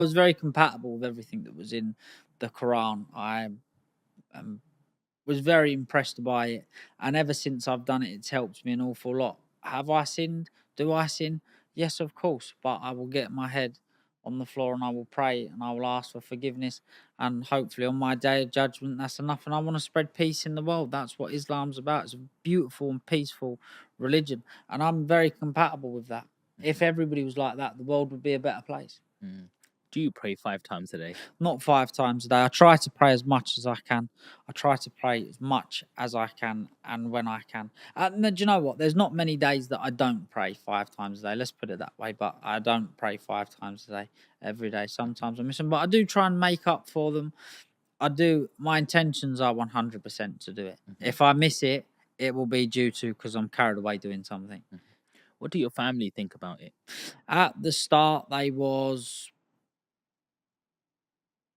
was very compatible with everything that was in the Quran. I um, was very impressed by it, and ever since I've done it, it's helped me an awful lot. Have I sinned? Do I sin? Yes, of course, but I will get my head on the floor and I will pray and I will ask for forgiveness, and hopefully on my day of judgment, that's enough. And I want to spread peace in the world. That's what Islam's about. It's a beautiful and peaceful religion, and I'm very compatible with that. If everybody was like that, the world would be a better place. Mm. Do you pray 5 times a day? Not 5 times a day. I try to pray as much as I can. I try to pray as much as I can and when I can. And do you know what? There's not many days that I don't pray 5 times a day. Let's put it that way. But I don't pray 5 times a day every day. Sometimes I miss them, but I do try and make up for them. I do. My intentions are 100% to do it. If I miss it, it will be due to because I'm carried away doing something. What do your family think about it? At the start, they was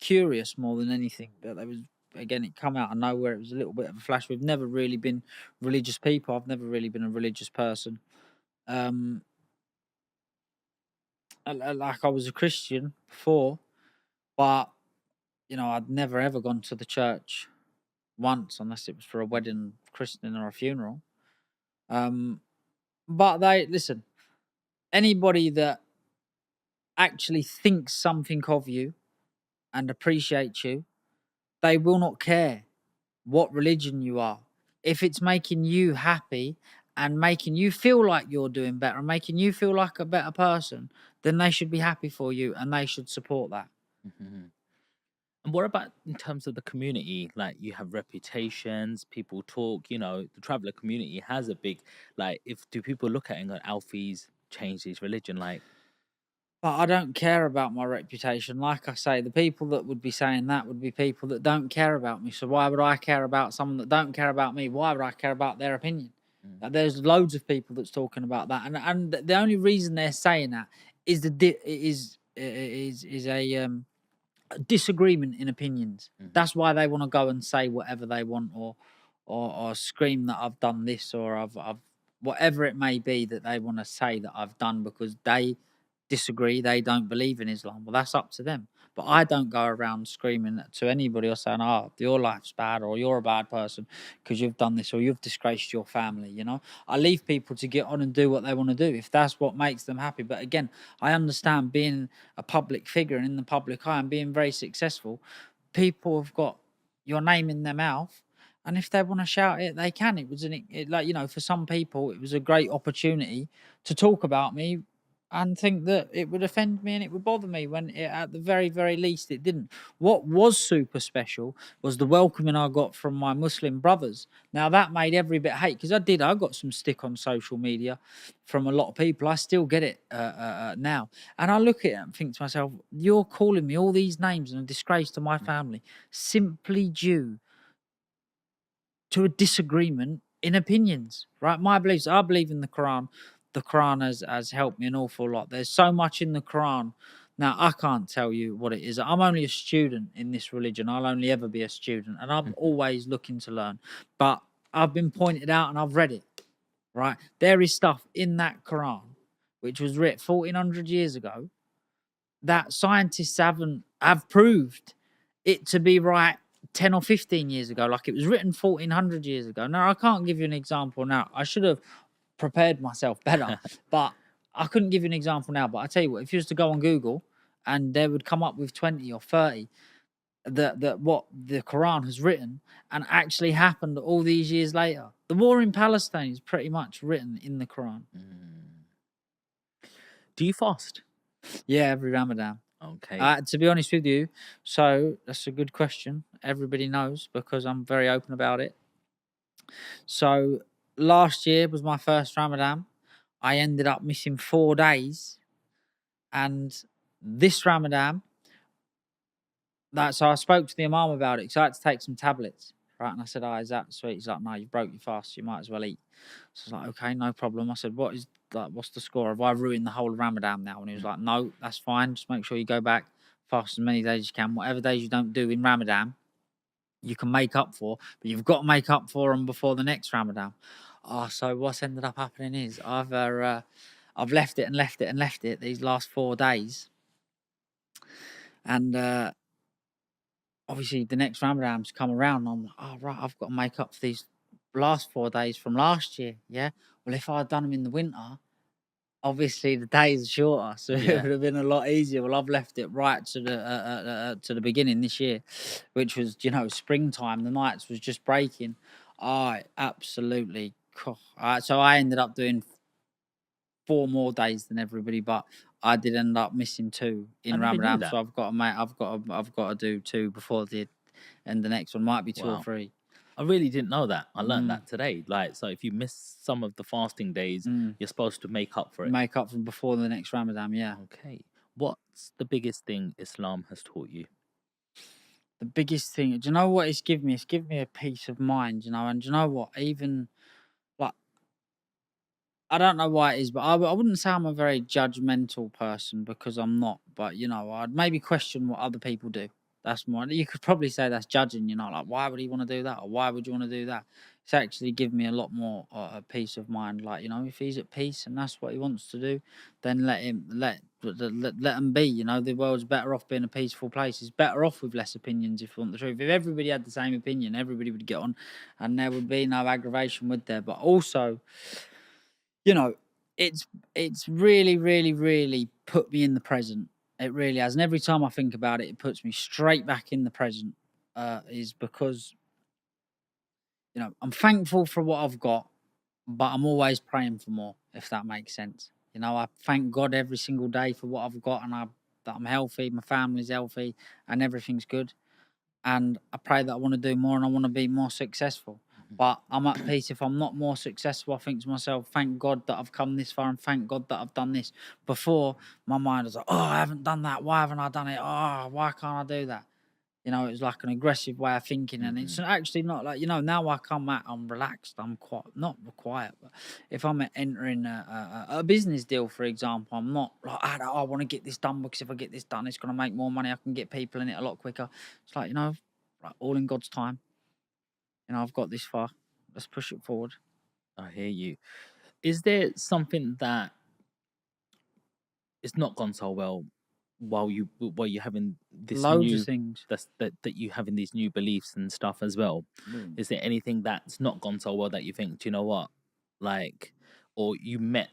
curious more than anything, but there was, again, it come out of nowhere. It was a little bit of a flash. We've never really been religious people. I've never really been a religious person. Like I was a Christian before, but I'd never ever gone to the church once unless it was for a wedding, christening, or a funeral. But they listen. Anybody that actually thinks something of you and appreciates you, they will not care what religion you are. If it's making you happy and making you feel like you're doing better and making you feel like a better person, then they should be happy for you and they should support that. Mm-hmm. And what about in terms of the community? Like you have reputations, people talk, the traveler community has a big, like, if do people look at it and go, Alfie's changed his religion? Like, But I don't care about my reputation. Like I say, the people that would be saying that would be people that don't care about me. So why would I care about someone that don't care about me? Why would I care about their opinion? There's loads of people that's talking about that, and the only reason they're saying that is is a disagreement in opinions. That's why they want to go and say whatever they want, or scream that I've done this, or I've whatever it may be that they want to say that I've done because they disagree, they don't believe in Islam. Well, that's up to them. But I don't go around screaming to anybody or saying, "Oh, your life's bad," or "You're a bad person because you've done this," or "You've disgraced your family." I leave people to get on and do what they want to do if that's what makes them happy. But again, I understand being a public figure and in the public eye and being very successful. People have got your name in their mouth, and if they want to shout it, they can. It was for some people, it was a great opportunity to talk about me and think that it would offend me and it would bother me when at the very, very least it didn't. What was super special was the welcoming I got from my Muslim brothers. Now that made every bit hate because I got some stick on social media from a lot of people. I still get it now. And I look at it and think to myself, you're calling me all these names and a disgrace to my family simply due to a disagreement in opinions, right? My beliefs, I believe in the Quran. The Quran has helped me an awful lot. There's so much in the Quran. Now, I can't tell you what it is. I'm only a student in this religion. I'll only ever be a student, and I'm always looking to learn. But I've been pointed out and I've read it, right? There is stuff in that Quran, which was written 1400 years ago, that scientists have proved it to be right 10 or 15 years ago, like it was written 1400 years ago. Now, I can't give you an example now. I should have prepared myself better, but I couldn't give you an example now. But I tell you what, if you was to go on Google and they would come up with 20 or 30 that what the Quran has written and actually happened all these years later. The war in Palestine is pretty much written in the Quran. Do you fast? Yeah, every Ramadan. Okay. To be honest with you, so that's a good question. Everybody knows because I'm very open about it. So last year was my first Ramadan. I ended up missing 4 days, and this Ramadan, so I spoke to the Imam about it because I had to take some tablets, right? And I said, "Oh, is that sweet?" He's like, "No, you broke your fast. You might as well eat." So I was like, "Okay, no problem." I said, what's the score? Have I ruined the whole Ramadan now?" And he was like, "No, that's fine. Just make sure you go back, fast as many days as you can. Whatever days you don't do in Ramadan, you can make up for, but you've got to make up for them before the next Ramadan." So what's ended up happening is I've left it and left it and left it these last 4 days. And obviously, the next Ramadan's come around. And I'm like, oh, right, I've got to make up for these last 4 days from last year. Yeah. Well, if I'd done them in the winter, obviously the days are shorter, so it would Yeah. have been a lot easier. Well, I've left it right to the beginning this year, which was springtime. The nights was just breaking. I absolutely. So I ended up doing 4 more days than everybody, but I did end up missing 2 I in never knew Ramadan. So that. I've got to do 2 before and the next one might be 2 or Wow. 3. I really didn't know that. I learned Mm, that today. Like, so if you miss some of the fasting days, mm. you're supposed to make up for it. Make up from before the next Ramadan. Yeah. Okay. What's the biggest thing Islam has taught you? The biggest thing, do you know what it's given me? It's given me a peace of mind, and do you know what? Even like I don't know why it is, but I wouldn't say I'm a very judgmental person because I'm not. But I'd maybe question what other people do. That's more. You could probably say that's judging. Like why would he want to do that, or why would you want to do that? It's actually given me a lot more peace of mind. Like if he's at peace and that's what he wants to do, then let him be. The world's better off being a peaceful place. It's better off with less opinions. If you want the truth, if everybody had the same opinion, everybody would get on, and there would be no aggravation, would there? But also you know, it's really, really, really put me in the present. It really has. And every time I think about it, it puts me straight back in the present. Is because, I'm thankful for what I've got, but I'm always praying for more, if that makes sense. I thank God every single day for what I've got and that I'm healthy, my family's healthy, and everything's good. And I pray that I want to do more and I want to be more successful. But I'm at peace if I'm not more successful. I think to myself, thank God that I've come this far and thank God that I've done this. Before, my mind was like, oh, I haven't done that. Why haven't I done it? Oh, why can't I do that? It was like an aggressive way of thinking. And it's actually not like, now I come out, I'm relaxed. I'm not quiet. But if I'm entering a business deal, for example, I'm not like, I want to get this done because if I get this done, it's going to make more money. I can get people in it a lot quicker. It's like, like all in God's time. I've got this far. Let's push it forward. I hear you. Is there something that it's not gone so well while you're having this Loads of new things. that you having these new beliefs and stuff as well? Mm. Is there anything that's not gone so well that you think, do you know what, like, or you met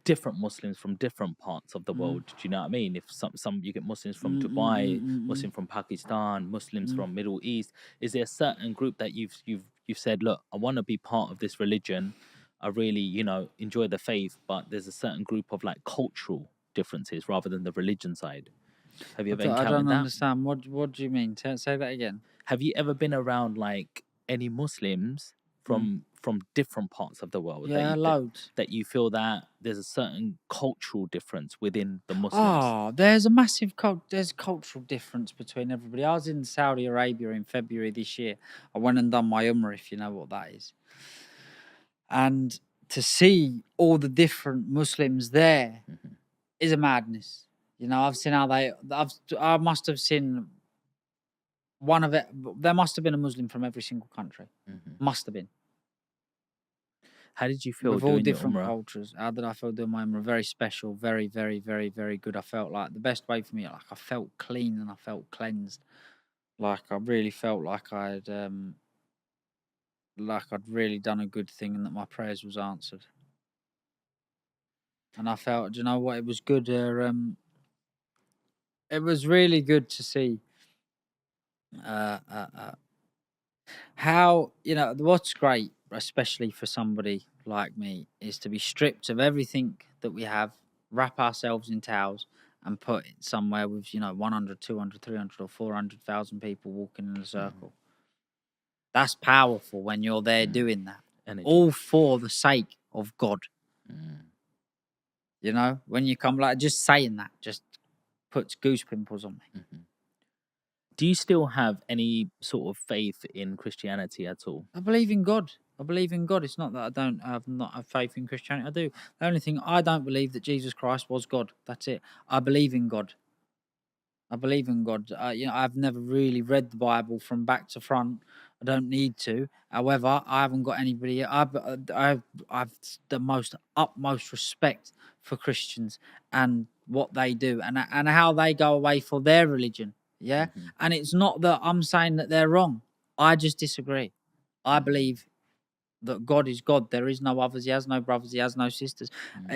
different Muslims from different parts of the Mm. world? Do you know what I mean? If some you get Muslims from Mm, mm, Dubai, mm, mm, Muslim from Pakistan, Muslims mm. from Middle East, is there a certain group that you've said, look, I want to be part of this religion, I really enjoy the faith, but there's a certain group of like cultural differences rather than the religion side? Have you ever I don't encountered that? understand. What do you mean? Say that again. Have you ever been around like any Muslims Mm. from different parts of the world that Yeah, loads. that you feel that there's a certain cultural difference within the Muslims? Oh, there's cultural difference between everybody. I was in Saudi Arabia in February this year. I went and done my Umrah, if you know what that is. And to see all the different Muslims there Mhm, is a madness. I've seen how I must have seen one of it. There must have been a Muslim from every single country. mhm. Must have been. How did you feel With all doing your different Umrah? cultures. How did I feel doing my Umrah? Very special, very, very, very, very good. I felt like the best way for me, like I felt clean and I felt cleansed. Like I really felt like I'd really done a good thing and that my prayers was answered. And I felt, do you know what? It was good. It was really good to see uh, uh, uh, how what's great, especially for somebody like me, is to be stripped of everything that we have, wrap ourselves in towels, and put it somewhere with 100, 200, 300, or 400,000 people walking in a Mhm, circle. That's powerful when you're there mm. doing that, Energy. all for the sake of God. Mm, When you come, like, just saying that just puts goose pimples on me. mhm. Do you still have any sort of faith in Christianity at all? I believe in God. I believe in God. It's not that I don't have not have faith in Christianity. I do. The only thing I don't believe that Jesus Christ was God. That's it. I believe in God. I believe in God. I've never really read the Bible from back to front. I don't need to. However, I haven't got anybody. I've the most utmost respect for Christians and what they do and how they go away for their religion. Yeah. Mhm. And it's not that I'm saying that they're wrong. I just disagree. I Mhm. believe that God is God. There is no others. He has no brothers. He has no sisters. Mm.